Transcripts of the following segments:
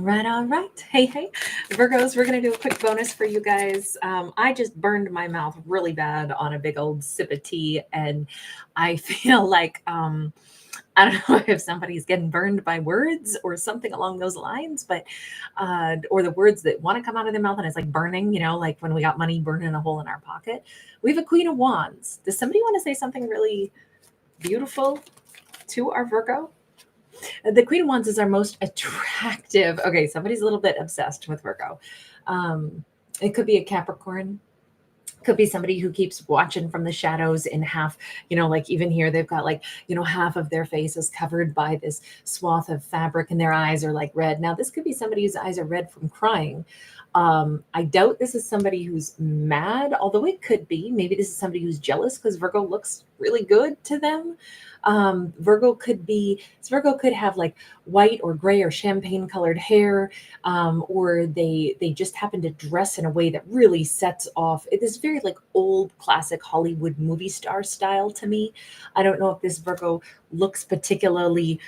right, all right. Hey, Virgos, we're going to do a quick bonus for you guys. I just burned my mouth really bad on a big old sip of tea, and I feel like I don't know if somebody's getting burned by words or something along those lines, but or the words that want to come out of their mouth and it's like burning, like when we got money burning a hole in our pocket. We have a Queen of Wands. Does somebody want to say something really beautiful to our Virgo? The Queen of Wands is our most attractive. Okay, somebody's a little bit obsessed with Virgo. It could be a Capricorn. Could be somebody who keeps watching from the shadows in half, like even here, they've got like, half of their face is covered by this swath of fabric and their eyes are like red. Now, this could be somebody whose eyes are red from crying. I doubt this is somebody who's mad, although it could be. Maybe this is somebody who's jealous because Virgo looks really good to them. Virgo could have like white or gray or champagne colored hair, or they just happen to dress in a way that really sets off. It is very like old classic Hollywood movie star style to me. I don't know if this Virgo looks particularly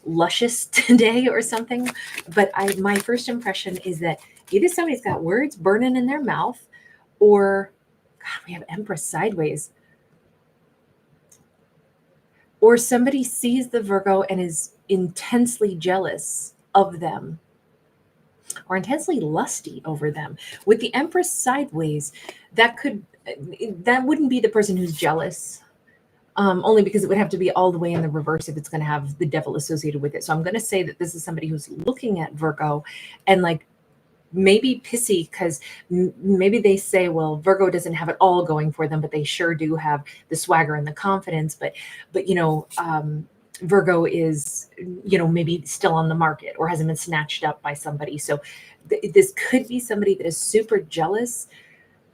luscious today or something, but my first impression is that either somebody's got words burning in their mouth, or God, we have Empress sideways. Or somebody sees the Virgo and is intensely jealous of them or intensely lusty over them. With the Empress sideways, that wouldn't be the person who's jealous, only because it would have to be all the way in the reverse if it's going to have the devil associated with it. So I'm going to say that this is somebody who's looking at Virgo and like maybe pissy because maybe they say, well, Virgo doesn't have it all going for them, but they sure do have the swagger and the confidence. But Virgo is, maybe still on the market or hasn't been snatched up by somebody. So this could be somebody that is super jealous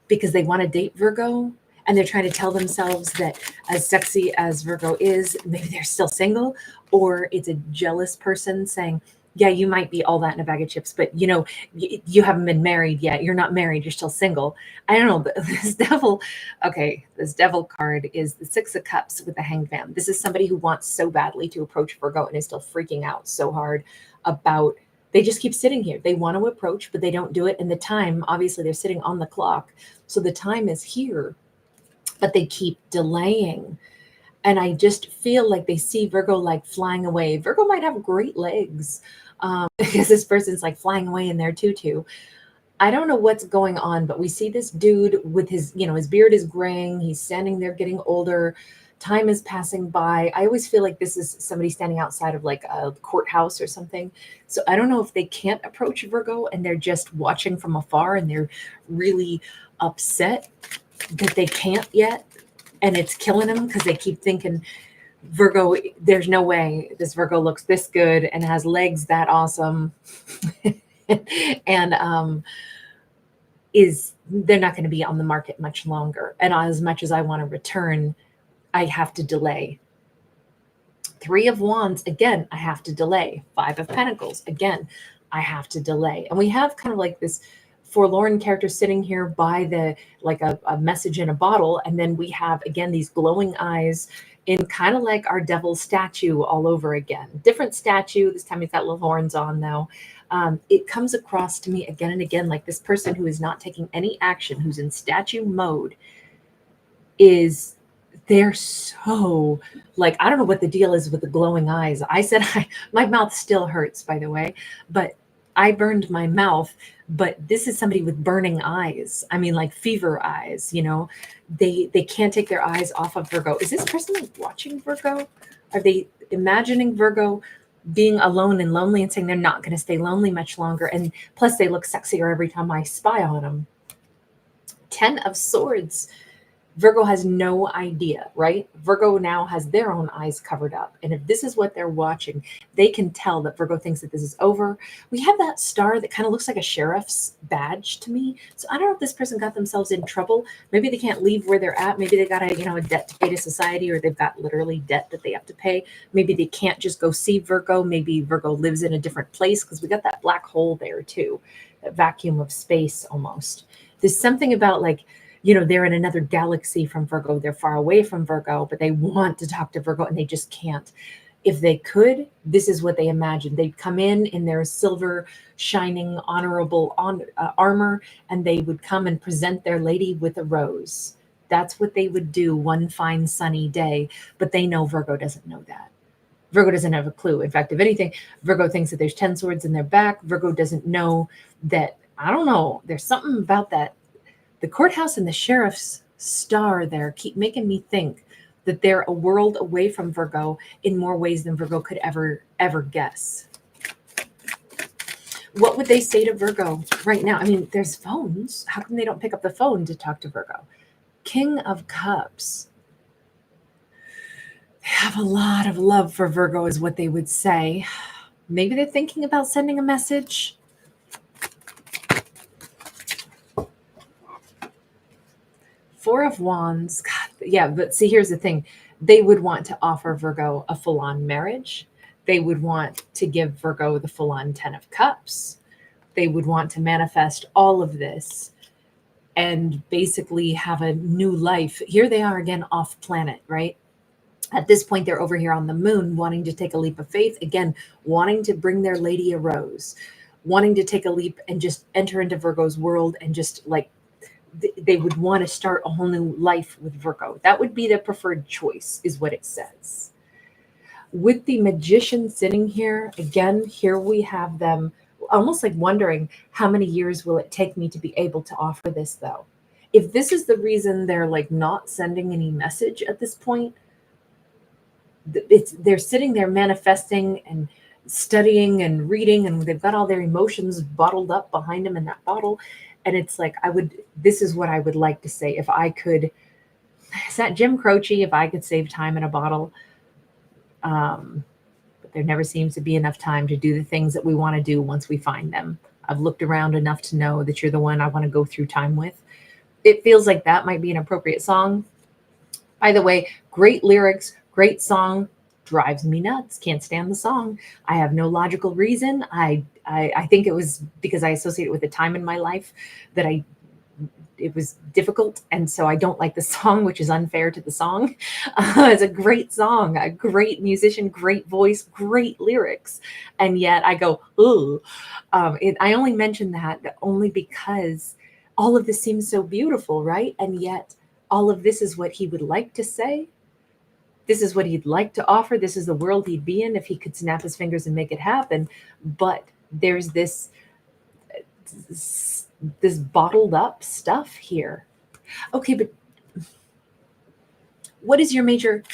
because they want to date Virgo and they're trying to tell themselves that as sexy as Virgo is, maybe they're still single, or it's a jealous person saying, yeah, you might be all that in a bag of chips, but you haven't been married yet. You're not married. You're still single. I don't know. This devil card is the Six of Cups with the Hanged Man. This is somebody who wants so badly to approach Virgo and is still freaking out so hard about, they just keep sitting here. They want to approach, but they don't do it. And the time, obviously they're sitting on the clock. So the time is here, but they keep delaying. And I just feel like they see Virgo like flying away. Virgo might have great legs because this person's like flying away in their tutu. I don't know what's going on, but we see this dude with his beard is graying. He's standing there getting older. Time is passing by. I always feel like this is somebody standing outside of like a courthouse or something. So I don't know if they can't approach Virgo and they're just watching from afar and they're really upset that they can't yet. And it's killing them because they keep thinking Virgo, there's no way this Virgo looks this good and has legs that awesome. And they're not going to be on the market much longer. And as much as I want to return, I have to delay. Three of Wands, again, I have to delay. Five of Pentacles, again, I have to delay. And we have kind of like this forlorn character sitting here by the like a message in a bottle, and then we have again these glowing eyes in kind of like our devil statue all over again. Different statue, this time he's got little horns on though. It comes across to me again and again like this person who is not taking any action, who's in statue mode, they're so like, I don't know what the deal is with the glowing eyes. I said my mouth still hurts, by the way, but I burned my mouth, but this is somebody with burning eyes. I mean, like fever eyes, they can't take their eyes off of Virgo. Is this person like watching Virgo? Are they imagining Virgo being alone and lonely and saying they're not going to stay lonely much longer? And plus they look sexier every time I spy on them. 10 of Swords. Virgo has no idea, right? Virgo now has their own eyes covered up. And if this is what they're watching, they can tell that Virgo thinks that this is over. We have that star that kind of looks like a sheriff's badge to me. So I don't know if this person got themselves in trouble. Maybe they can't leave where they're at. Maybe they got a debt to pay to society, or they've got literally debt that they have to pay. Maybe they can't just go see Virgo. Maybe Virgo lives in a different place because we got that black hole there too, that vacuum of space almost. There's something about like, they're in another galaxy from Virgo. They're far away from Virgo, but they want to talk to Virgo and they just can't. If they could, this is what they imagined. They'd come in their silver, shining, honorable armor, and they would come and present their lady with a rose. That's what they would do one fine sunny day. But they know Virgo doesn't know that. Virgo doesn't have a clue. In fact, if anything, Virgo thinks that there's 10 swords in their back. Virgo doesn't know that, I don't know, there's something about that. The courthouse and the sheriff's star there keep making me think that they're a world away from Virgo in more ways than Virgo could ever guess. What would they say to Virgo right now? I mean, there's phones. How come they don't pick up the phone to talk to Virgo? King of Cups. They have a lot of love for Virgo is what they would say. Maybe they're thinking about sending a message. Four of Wands. God, yeah, but see, here's the thing. They would want to offer Virgo a full-on marriage. They would want to give Virgo the full-on 10 of Cups. They would want to manifest all of this and basically have a new life. Here they are again off planet, right? At this point, they're over here on the moon wanting to take a leap of faith. Again, wanting to bring their lady a rose, wanting to take a leap and just enter into Virgo's world and just like, they would want to start a whole new life with Virgo. That would be the preferred choice, is what it says. With the Magician sitting here, again, here we have them almost like wondering, how many years will it take me to be able to offer this, though? If this is the reason they're like not sending any message at this point, they're sitting there manifesting and studying and reading, and they've got all their emotions bottled up behind them in that bottle. And it's like, this is what I would like to say. If I could, it's not Jim Croce, if I could save time in a bottle. But there never seems to be enough time to do the things that we want to do once we find them. I've looked around enough to know that you're the one I want to go through time with. It feels like that might be an appropriate song. By the way, great lyrics, great song, drives me nuts. Can't stand the song. I have no logical reason. I think it was because I associate it with a time in my life that it was difficult, and so I don't like the song, which is unfair to the song. It's a great song, a great musician, great voice, great lyrics, and yet I go, ooh. I only mention that only because all of this seems so beautiful, right? And yet all of this is what he would like to say. This is what he'd like to offer. This is the world he'd be in if he could snap his fingers and make it happen. But there's this bottled up stuff here. Okay, but what is your major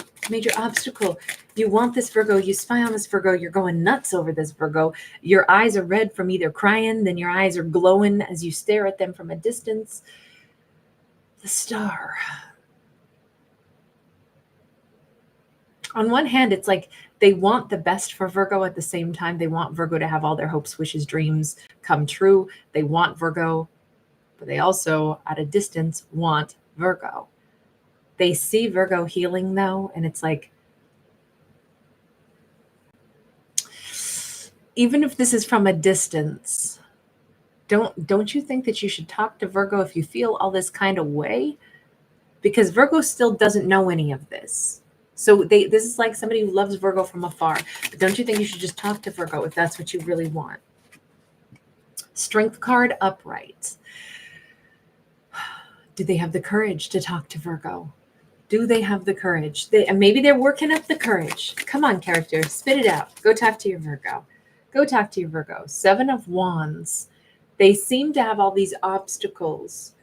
obstacle? You want this Virgo, you spy on this Virgo, you're going nuts over this Virgo. Your eyes are red from either crying, then your eyes are glowing as you stare at them from a distance. The Star. On one hand, it's like they want the best for Virgo. At the same time, they want Virgo to have all their hopes, wishes, dreams come true. They want Virgo, but they also, at a distance, want Virgo. They see Virgo healing, though, and it's like, even if this is from a distance, don't you think that you should talk to Virgo if you feel all this kind of way? Because Virgo still doesn't know any of this. So this is like somebody who loves Virgo from afar. But don't you think you should just talk to Virgo if that's what you really want? Strength card upright. Do they have the courage to talk to Virgo? Do they have the courage? And maybe they're working up the courage. Come on, character, spit it out. Go talk to your Virgo. Go talk to your Virgo. 7 of Wands. They seem to have all these obstacles.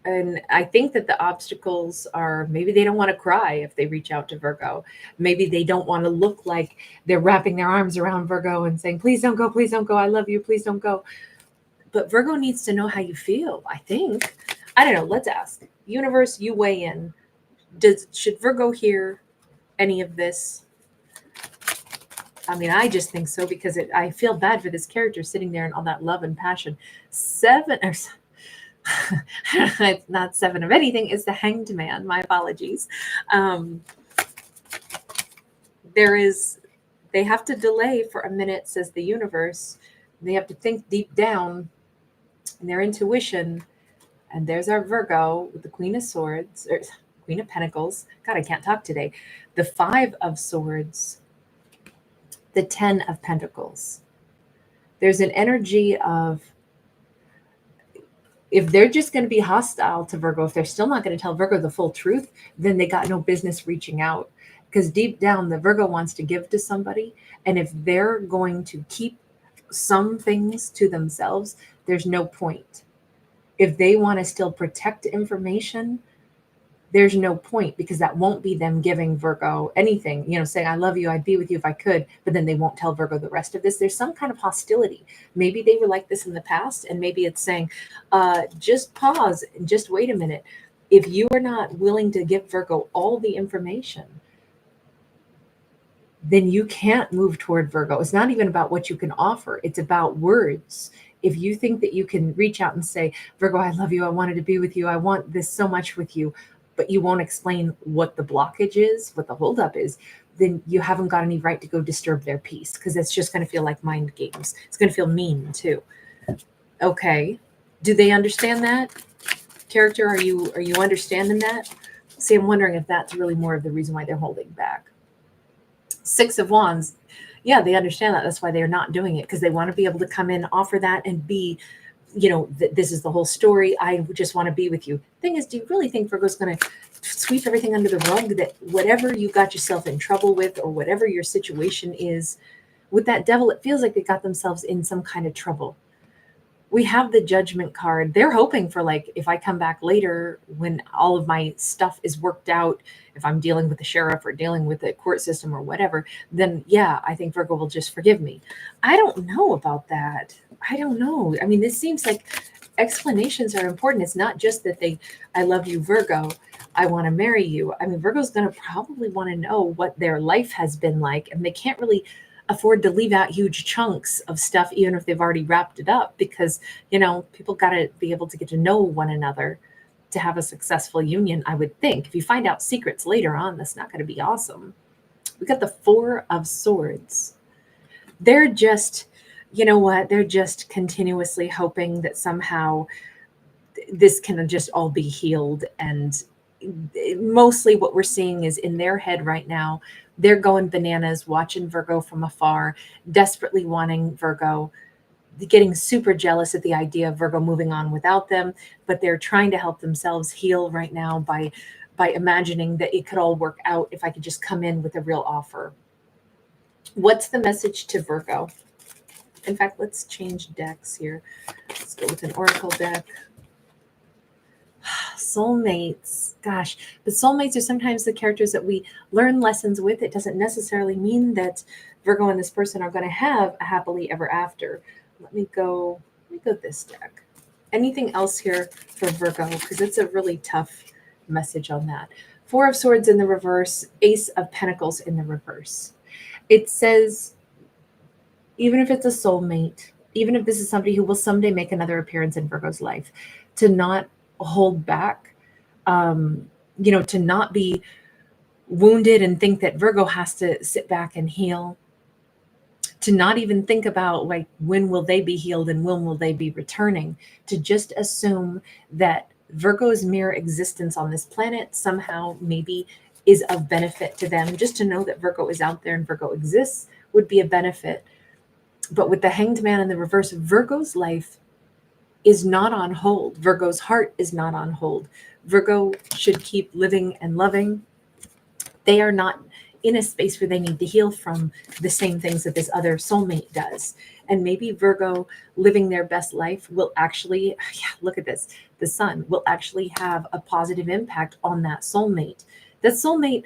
And I think that the obstacles are, maybe they don't want to cry if they reach out to Virgo. Maybe they don't want to look like they're wrapping their arms around Virgo and saying, please don't go. I love you. Please don't go. But Virgo needs to know how you feel, I think. I don't know. Let's ask. Universe, you weigh in. Should Virgo hear any of this? I mean, I just think so, because I feel bad for this character sitting there in all that love and passion. It's not 7 of anything. It's the Hanged Man. My apologies. They have to delay for a minute, says the universe. They have to think deep down in their intuition. And there's our Virgo with the Queen of Swords, or Queen of Pentacles. God, I can't talk today. The 5 of Swords. the 10 of Pentacles. There's an energy of, if they're just going to be hostile to Virgo, if they're still not going to tell Virgo the full truth, then they got no business reaching out. Because deep down, the Virgo wants to give to somebody. And if they're going to keep some things to themselves, there's no point. If they want to still protect information, there's no point, because that won't be them giving Virgo anything, saying, I love you, I'd be with you if I could, but then they won't tell Virgo the rest of this. There's some kind of hostility. Maybe they were like this in the past, and maybe it's saying, just pause and just wait a minute. If you are not willing to give Virgo all the information, then you can't move toward Virgo. It's not even about what you can offer. It's about words. If you think that you can reach out and say, Virgo, I love you, I wanted to be with you, I want this so much with you, but you won't explain what the blockage is, what the holdup is, then you haven't got any right to go disturb their peace, because it's just going to feel like mind games. It's going to feel mean too. Okay. Do they understand that? Character, are you understanding that? See, I'm wondering if that's really more of the reason why they're holding back. 6 of Wands. Yeah, they understand that. That's why they're not doing it, because they want to be able to come in, offer that, and be, this is the whole story. I just want to be with you. Thing is, do you really think Virgo's going to sweep everything under the rug? That whatever you got yourself in trouble with, or whatever your situation is with that Devil, it feels like they got themselves in some kind of trouble. We have the Judgment card. They're hoping for, like, if I come back later when all of my stuff is worked out, if I'm dealing with the sheriff or dealing with the court system or whatever, then yeah, I think Virgo will just forgive me. I don't know about that. I don't know. I mean, this seems like explanations are important. It's not just that I love you, Virgo, I want to marry you. I mean, Virgo's going to probably want to know what their life has been like, and they can't really afford to leave out huge chunks of stuff, even if they've already wrapped it up, because, people got to be able to get to know one another to have a successful union, I would think. If you find out secrets later on, that's not going to be awesome. We got the 4 of Swords. They're just, they're just continuously hoping that somehow this can just all be healed. And mostly what we're seeing is in their head right now, they're going bananas, watching Virgo from afar, desperately wanting Virgo, getting super jealous at the idea of Virgo moving on without them, but they're trying to help themselves heal right now by imagining that it could all work out if I could just come in with a real offer. What's the message to Virgo? In fact, let's change decks here. Let's go with an oracle deck. Soulmates. Gosh, but soulmates are sometimes the characters that we learn lessons with. It doesn't necessarily mean that Virgo and this person are going to have a happily ever after. Let me go this deck. Anything else here for Virgo? Because it's a really tough message on that. 4 of Swords in the reverse, Ace of Pentacles in the reverse. It says, even if it's a soulmate, even if this is somebody who will someday make another appearance in Virgo's life, to not hold back, to not be wounded and think that Virgo has to sit back and heal, to not even think about, like, when will they be healed and when will they be returning, to just assume that Virgo's mere existence on this planet somehow maybe is of benefit to them. Just to know that Virgo is out there and Virgo exists would be a benefit. But with the Hanged Man in the reverse, Virgo's life is not on hold. Virgo's heart is not on hold. Virgo should keep living and loving. They are not in a space where they need to heal from the same things that this other soulmate does. And maybe Virgo living their best life will actually, look at this, the Sun will actually have a positive impact on that soulmate. That soulmate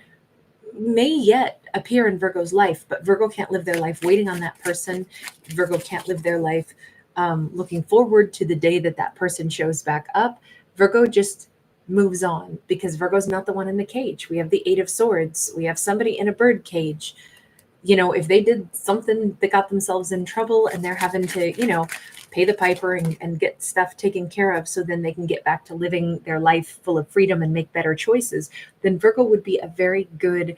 may yet appear in Virgo's life, but Virgo can't live their life waiting on that person. Virgo can't live their life looking forward to the day that that person shows back up. Virgo just moves on, because Virgo's not the one in the cage. We have the 8 of Swords. We have somebody in a bird cage. If they did something that got themselves in trouble and they're having to, pay the piper and get stuff taken care of so then they can get back to living their life full of freedom and make better choices, then Virgo would be a very good,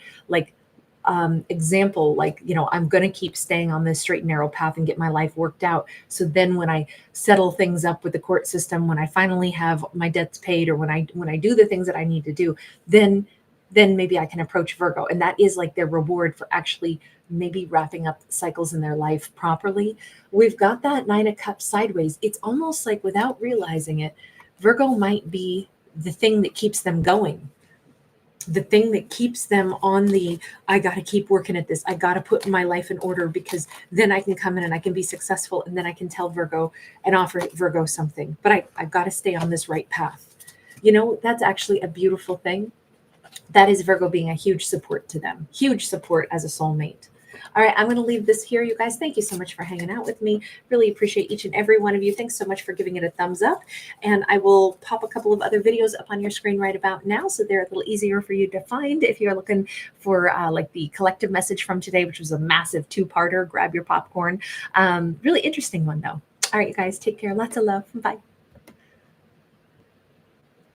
example. I'm going to keep staying on this straight and narrow path and get my life worked out. So then when I settle things up with the court system, when I finally have my debts paid, or when I do the things that I need to do, then then maybe I can approach Virgo. And that is like their reward for actually maybe wrapping up cycles in their life properly. We've got that Nine of Cups sideways. It's almost like without realizing it, Virgo might be the thing that keeps them going, the thing that keeps them on the, I got to keep working at this. I got to put my life in order because then I can come in and I can be successful. And then I can tell Virgo and offer Virgo something, but I've got to stay on this right path. You know, that's actually a beautiful thing. That is Virgo being a huge support to them, huge support as a soulmate. All right, I'm going to leave this here, you guys. Thank you so much for hanging out with me. Really appreciate each and every one of you. Thanks so much for giving it a thumbs up. And I will pop a couple of other videos up on your screen right about now, so they're a little easier for you to find if you're looking for like the collective message from today, which was a massive two-parter. Grab your popcorn. Really interesting one, though. All right, you guys, take care. Lots of love. Bye.